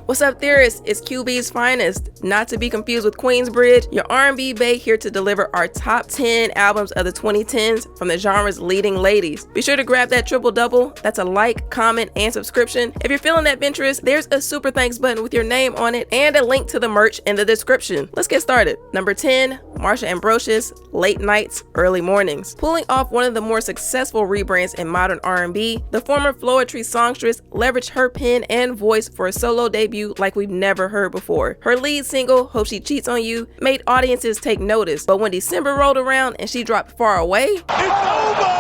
What's up, theorists? It's QB's finest, not to be confused with Queensbridge, your R&B bae here to deliver our top 10 albums of the 2010s from the genre's leading ladies. Be sure to grab that triple-double. That's a like, comment, and subscription. If you're feeling adventurous, there's a super thanks button with your name on it and a link to the merch in the description. Let's get started. Number 10, Marsha Ambrosius, Late Nights, Early Mornings. Pulling off one of the more successful rebrands in modern R&B, the former Floetry songstress leveraged her pen and voice for a solo debut like we've never heard before. Her lead single, Hope She Cheats on You, made audiences take notice, but when December rolled around and she dropped Far Away, it's over!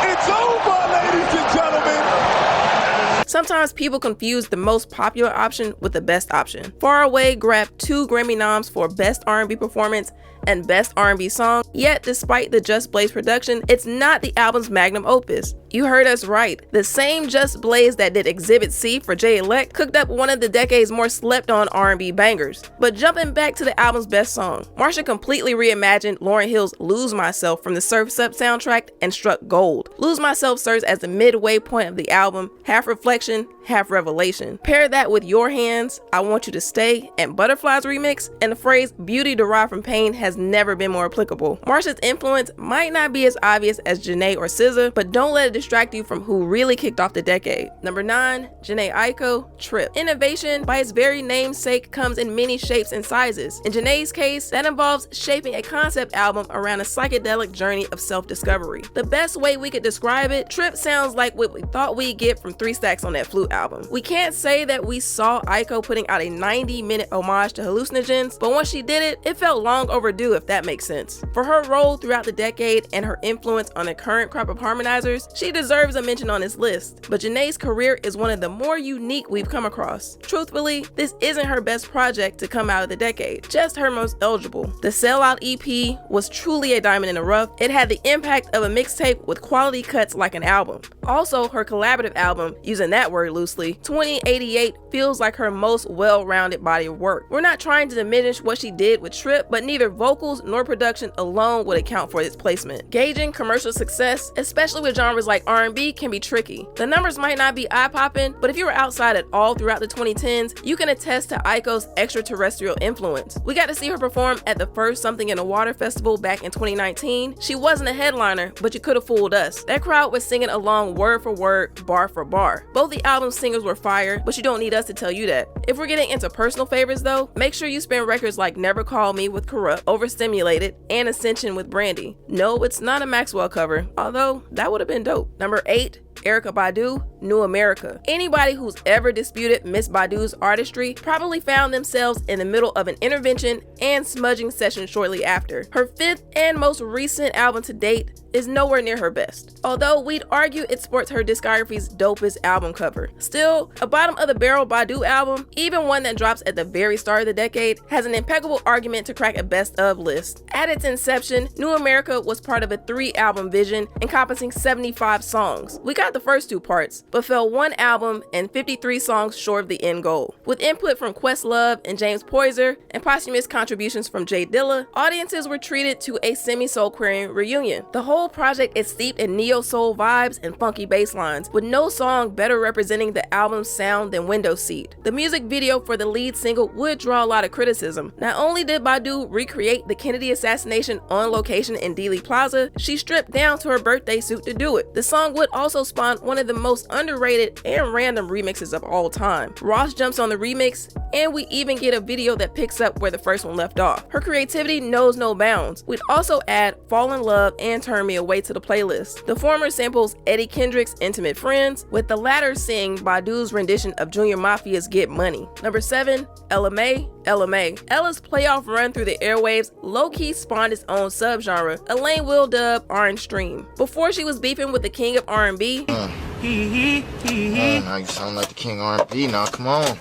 It's over, ladies and gentlemen! Sometimes people confuse the most popular option with the best option. Far Away grabbed 2 Grammy noms for Best R&B Performance and Best R&B Song, yet despite the Just Blaze production, it's not the album's magnum opus. You heard us right. The same Just Blaze that did Exhibit C for Jhen&eacute cooked up one of the decade's more slept-on R&B bangers. But jumping back to the album's best song, Marsha completely reimagined Lauryn Hill's Lose Myself from the Surf's Up soundtrack and struck gold. Lose Myself serves as the midway point of the album, half reflection, half revelation. Pair that with Your Hands, I Want You to Stay, and Butterflies remix, and the phrase beauty derived from pain has never been more applicable. Marsha's influence might not be as obvious as Jhené or SZA, but don't let it distract you from who really kicked off the decade. Number 9, Jhen&eacute, Trip. Innovation, by its very namesake, comes in many shapes and sizes. In Jhené's case, that involves shaping a concept album around a psychedelic journey of self-discovery. The best way we could describe it, Trip sounds like what we thought we'd get from 3 Stacks on that Flute album. We can't say that we saw Aiko putting out a 90-minute homage to hallucinogens, but once she did it, it felt long overdue, if that makes sense. For her role throughout the decade and her influence on the current crop of harmonizers, she deserves a mention on this list, but Jhené's career is one of the more unique we've come across. Truthfully, this isn't her best project to come out of the decade, just her most eligible. The Sellout EP was truly a diamond in the rough. It had the impact of a mixtape with quality cuts like an album. Also, her collaborative album, using that word loosely, 2088 feels like her most well-rounded body of work. We're not trying to diminish what she did with Trip, but neither vocals nor production alone would account for its placement. Gauging commercial success, especially with genres like R&B, can be tricky. The numbers might not be eye-popping, but if you were outside at all throughout the 2010s, you can attest to Aiko's extraterrestrial influence. We got to see her perform at the first Something in the Water festival back in 2019. She wasn't a headliner, but you could have fooled us. That crowd was singing along word for word, bar for bar. Both the album's singers were fire, but you don't need us to tell you that. If we're getting into personal favorites though, make sure you spin records like Never Call Me with Corrupt, Overstimulated, and Ascension with Brandy. No, it's not a Maxwell cover, although that would have been dope. Number 8, Erykah Badu, New America. Anybody who's ever disputed Miss Badu's artistry probably found themselves in the middle of an intervention and smudging session shortly after. Her 5th and most recent album to date is nowhere near her best, although we'd argue it sports her discography's dopest album cover. Still, a bottom-of-the-barrel Badu album, even one that drops at the very start of the decade, has an impeccable argument to crack a best-of list. At its inception, New America was part of a 3-album vision encompassing 75 songs. We got the first 2 parts, but fell 1 album and 53 songs short of the end goal. With input from Questlove and James Poyser and posthumous contributions from Jay Dilla, audiences were treated to a semi-soulquarian reunion. The whole project is steeped in neo-soul vibes and funky bass lines, with no song better representing the album's sound than Window Seat. The music video for the lead single would draw a lot of criticism. Not only did Badu recreate the Kennedy assassination on location in Dealey Plaza, she stripped down to her birthday suit to do it. The song would also spawn one of the most underrated and random remixes of all time. Ross jumps on the remix, and we even get a video that picks up where the first one left off. Her creativity knows no bounds. We'd also add Fall in Love and Turn Me Away to the playlist. The former samples Eddie Kendrick's Intimate Friends, with the latter singing Badu's rendition of Junior Mafia's Get Money. Number 7, Ella Mai. Ella's playoff run through the airwaves low-key spawned its own subgenre, a lane will dub Orange Stream. Before she was beefing with the king of R&B, now you sound like the king of R&B now, come on.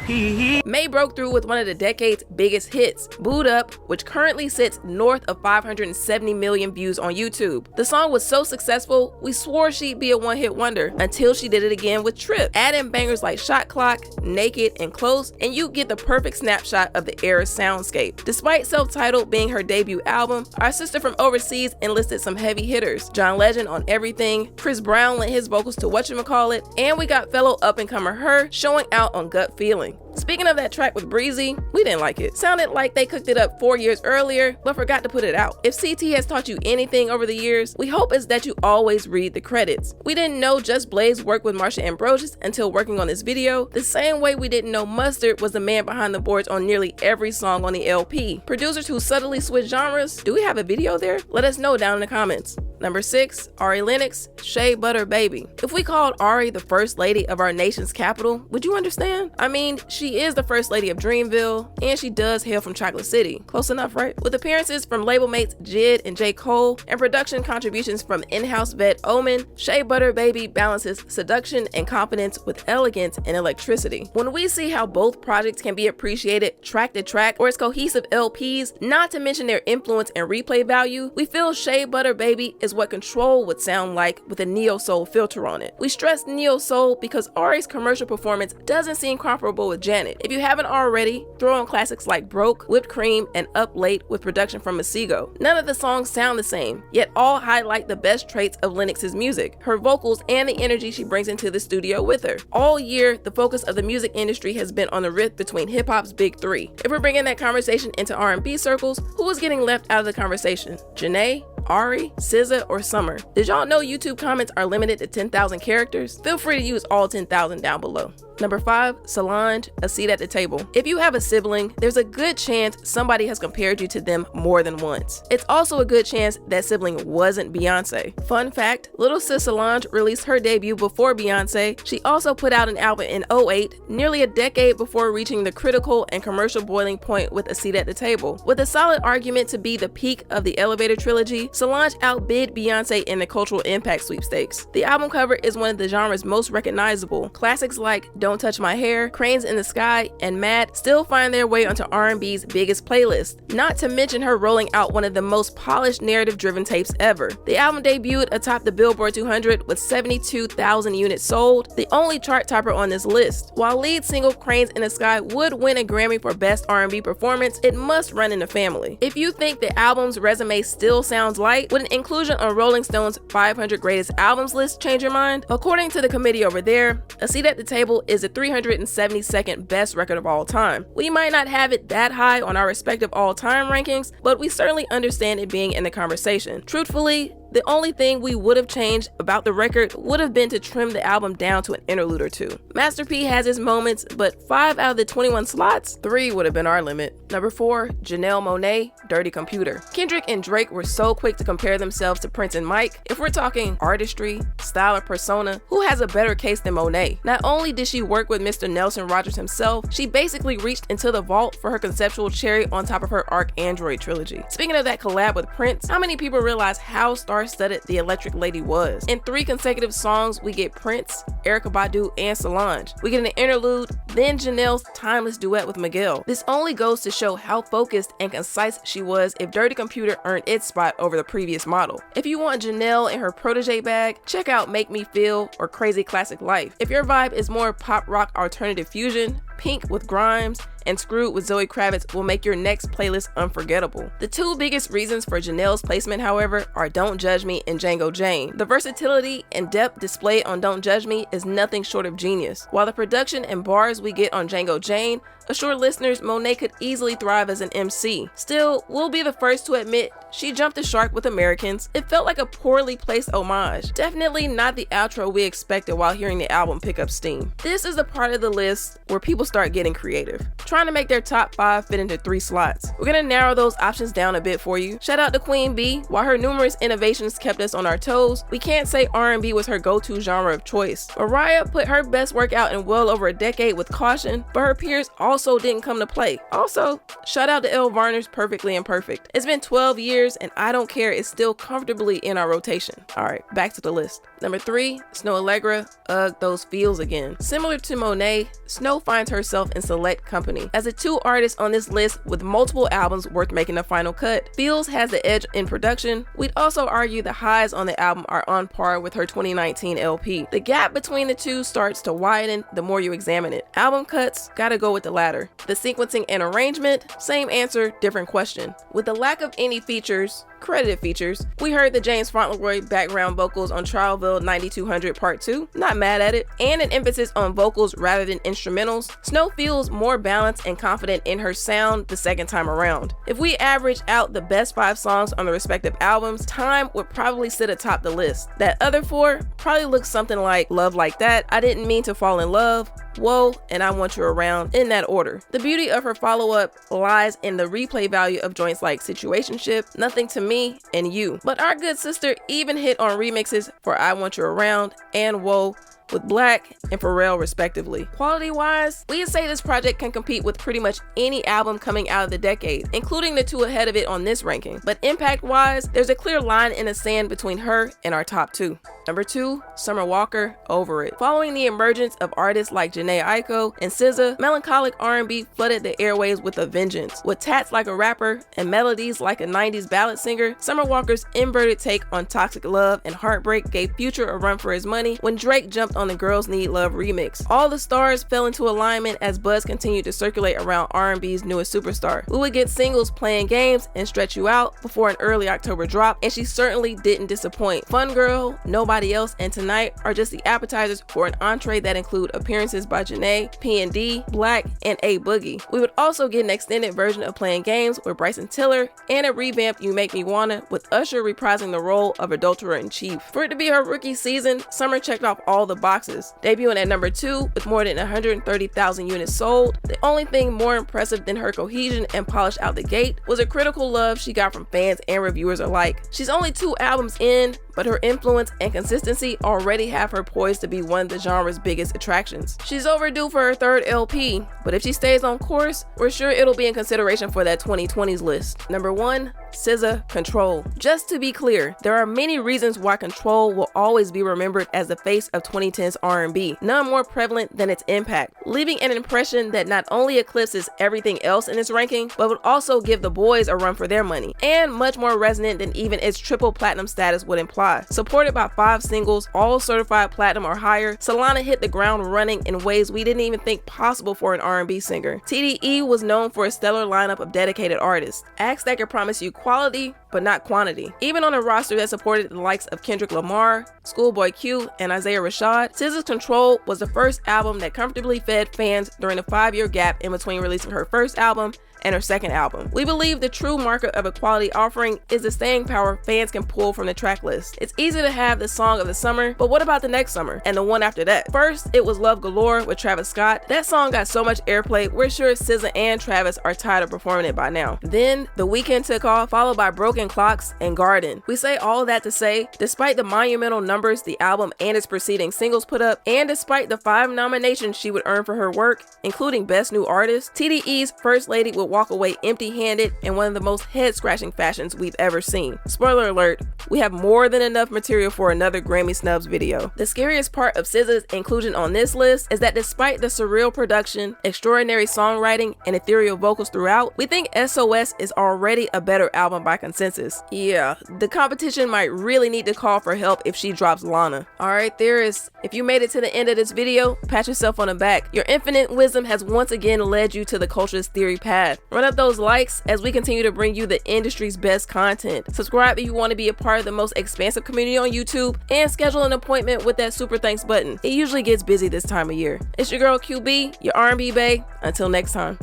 May broke through with one of the decade's biggest hits, Boo'd Up, which currently sits north of 570 million views on YouTube. The song was so successful, we swore she'd be a one-hit wonder until she did it again with Trip. Add in bangers like Shot Clock, Naked, and Close, and you get the perfect snapshot of the era's soundscape. Despite self-titled being her debut album, our sister from overseas enlisted some heavy hitters. John Legend on Everything, Chris Brown lent his vocals to Whatchamacallit, and we got fellow up-and-comer Her showing out on Gut Feeling. Speaking of that track with Breezy, we didn't like it. Sounded like they cooked it up 4 years earlier, but forgot to put it out. If CT has taught you anything over the years, we hope it's that you always read the credits. We didn't know Just Blaze worked with Marsha and Ambrosius until working on this video, the same way we didn't know Mustard was the man behind the boards on nearly every song on the LP. Producers who subtly switch genres, do we have a video there? Let us know down in the comments. Number 6, Ari Lennox, Shea Butter Baby. If we called Ari the first lady of our nation's capital, would you understand? I mean, she is the first lady of Dreamville, and she does hail from Chocolate City. Close enough, right? With appearances from label mates Jid and J. Cole, and production contributions from in-house vet Omen, Shea Butter Baby balances seduction and confidence with elegance and electricity. When we see how both projects can be appreciated track to track or as cohesive LPs, not to mention their influence and replay value, we feel Shea Butter Baby is what Control would sound like with a neo-soul filter on it. We stress neo-soul because Ari's commercial performance doesn't seem comparable with Janet. If you haven't already, throw on classics like Broke, Whipped Cream, and Up Late with production from Masego. None of the songs sound the same, yet all highlight the best traits of Lennox's music, her vocals, and the energy she brings into the studio with her. All year, the focus of the music industry has been on the rift between hip-hop's big three. If we're bringing that conversation into R&B circles, who is getting left out of the conversation? Jhené, Ari, SZA, or Summer? Did y'all know YouTube comments are limited to 10,000 characters? Feel free to use all 10,000 down below. Number 5, Solange, A Seat at the Table. If you have a sibling, there's a good chance somebody has compared you to them more than once. It's also a good chance that sibling wasn't Beyonce. Fun fact, little sis Solange released her debut before Beyonce. She also put out an album in 2008, nearly a decade before reaching the critical and commercial boiling point with A Seat at the Table. With a solid argument to be the peak of the Elevator trilogy, Solange outbid Beyonce in the cultural impact sweepstakes. The album cover is one of the genre's most recognizable. Classics like Don't Touch My Hair, Cranes in the Sky, and Mad still find their way onto R&B's biggest playlist, not to mention her rolling out one of the most polished narrative-driven tapes ever. The album debuted atop the Billboard 200 with 72,000 units sold, the only chart topper on this list. While lead single Cranes in the Sky would win a Grammy for Best R&B Performance, it must run in the family. If you think the album's resume still sounds light, would an inclusion on Rolling Stone's 500 Greatest Albums list change your mind? According to the committee over there, A Seat at the Table is the 372nd best record of all time. We might not have it that high on our respective all-time rankings, but we certainly understand it being in the conversation. Truthfully, the only thing we would have changed about the record would have been to trim the album down to an interlude or two. Master P has his moments, but 5 out of the 21 slots, 3 would have been our limit. Number 4, Janelle Monáe, Dirty Computer. Kendrick and Drake were so quick to compare themselves to Prince and Mike. If we're talking artistry, style, or persona, who has a better case than Monáe? Not only did she work with Mr. Nelson Rogers himself, she basically reached into the vault for her conceptual cherry on top of her Arc Android trilogy. Speaking of that collab with Prince, how many people realize how star-studded the Electric Lady was? In 3 consecutive songs, we get Prince, Erykah Badu, and Solange. We get an interlude, then Janelle's timeless duet with Miguel. This only goes to show how focused and concise she was if Dirty Computer earned its spot over the previous model. If you want Janelle in her protege bag, check out Make Me Feel or Crazy Classic Life. If your vibe is more pop rock alternative fusion, Pink with Grimes, and Screwed with Zoe Kravitz will make your next playlist unforgettable. The 2 biggest reasons for Janelle's placement, however, are Don't Judge Me and Django Jane. The versatility and depth displayed on Don't Judge Me is nothing short of genius, while the production and bars we get on Django Jane assure listeners Monáe could easily thrive as an MC. Still, we'll be the first to admit she jumped the shark with Americans. It felt like a poorly placed homage. Definitely not the outro we expected while hearing the album pick up steam. This is the part of the list where people start getting creative, trying to make their top 5 fit into 3 slots. We're gonna narrow those options down a bit for you. Shout out to Queen B. While her numerous innovations kept us on our toes, we can't say R&B was her go-to genre of choice. Mariah put her best work out in well over a decade with Caution, but her peers also also didn't come to play. Also, shout out to Elle Varner's Perfectly Imperfect. It's been 12 years and I Don't Care is still comfortably in our rotation. Alright, back to the list. Number 3, Snoh Aalegra, Ugh, Those Feels Again. Similar to Monet, Snoh finds herself in select company as the 2 artists on this list with multiple albums worth making the final cut. Feels has the edge in production. We'd also argue the highs on the album are on par with her 2019 LP. The gap between the two starts to widen the more you examine it. Album cuts, gotta go with the latter. The sequencing and arrangement, same answer, different question. With the lack of any features, credited features, we heard the James Fauntleroy background vocals on Trialville 9200 Part 2, not mad at it, and an emphasis on vocals rather than instrumentals. Snoh feels more balanced and confident in her sound the second time around. If we average out the best 5 songs on the respective albums, Time would probably sit atop the list. That other 4 probably looks something like Love Like That, I Didn't Mean to Fall in Love, Whoa, and I Want You Around, in that order. The beauty of her follow-up lies in the replay value of joints like Situationship, Nothing to Me, and You. But our good sister even hit on remixes for I Want You Around and Whoa with Black and Pharrell respectively. Quality-wise, we can say this project can compete with pretty much any album coming out of the decade, including the 2 ahead of it on this ranking. But impact-wise, there's a clear line in the sand between her and our top 2. Number 2, Summer Walker, Over It. Following the emergence of artists like Jhen&eacute and SZA, melancholic R&B flooded the airwaves with a vengeance. With tats like a rapper and melodies like a 90s ballad singer, Summer Walker's inverted take on toxic love and heartbreak gave Future a run for his money when Drake jumped on the Girls Need Love remix. All the stars fell into alignment as buzz continued to circulate around R&B's newest superstar. We would get singles Playing Games and Stretch You Out before an early October drop, and she certainly didn't disappoint. Fun Girl, Nobody Else, and Tonight are just the appetizers for an entree that include appearances by Jhené, P&D, Black, and A Boogie. We would also get an extended version of Playing Games with Bryson Tiller and a revamped You Make Me Wanna with Usher reprising the role of adulterer in chief. For it to be her rookie season, Summer checked off all the boxes, debuting at number 2 with more than 130,000 units sold. The only thing more impressive than her cohesion and polish out the gate was the critical love she got from fans and reviewers alike. She's only 2 albums in, but her influence and consistency already have her poised to be one of the genre's biggest attractions. She's overdue for her 3rd LP, but if she stays on course, we're sure it'll be in consideration for that 2020's list. Number 1, SZA, Control. Just to be clear, there are many reasons why Control will always be remembered as the face of 2010's R&B, none more prevalent than its impact, leaving an impression that not only eclipses everything else in its ranking, but would also give the boys a run for their money, and much more resonant than even its triple platinum status would imply. Supported by 5 singles, all certified platinum or higher, Solange hit the ground running in ways we didn't even think possible for an R&B singer. TDE was known for a stellar lineup of dedicated artists, acts that could promise you quality but not quantity. Even on a roster that supported the likes of Kendrick Lamar, Schoolboy Q, and Isaiah Rashad, SZA's Control was the first album that comfortably fed fans during the 5-year gap in between releasing her first album and her second album. We believe the true marker of a quality offering is the staying power fans can pull from the track list. It's easy to have the song of the summer, but what about the next summer and the one after that? First, it was Love Galore with Travis Scott. That song got so much airplay, we're sure SZA and Travis are tired of performing it by now. Then, The Weeknd took off, followed by Broken Clocks and Garden. We say all that to say, despite the monumental numbers the album and its preceding singles put up, and despite the 5 nominations she would earn for her work, including Best New Artist, TDE's First Lady would walk away empty-handed in one of the most head-scratching fashions we've ever seen. Spoiler alert, we have more than enough material for another Grammy snubs video. The scariest part of SZA's inclusion on this list is that despite the surreal production, extraordinary songwriting, and ethereal vocals throughout, we think SOS is already a better album by consensus. Yeah, the competition might really need to call for help if she drops Lana. Alright theorists, if you made it to the end of this video, pat yourself on the back. Your infinite wisdom has once again led you to the Culturalist Theory path. Run up those likes as we continue to bring you the industry's best content. Subscribe if you want to be a part of the most expansive community on YouTube, and schedule an appointment with that super thanks button. It usually gets busy this time of year. It's your girl QB, your R&B bae. Until next time.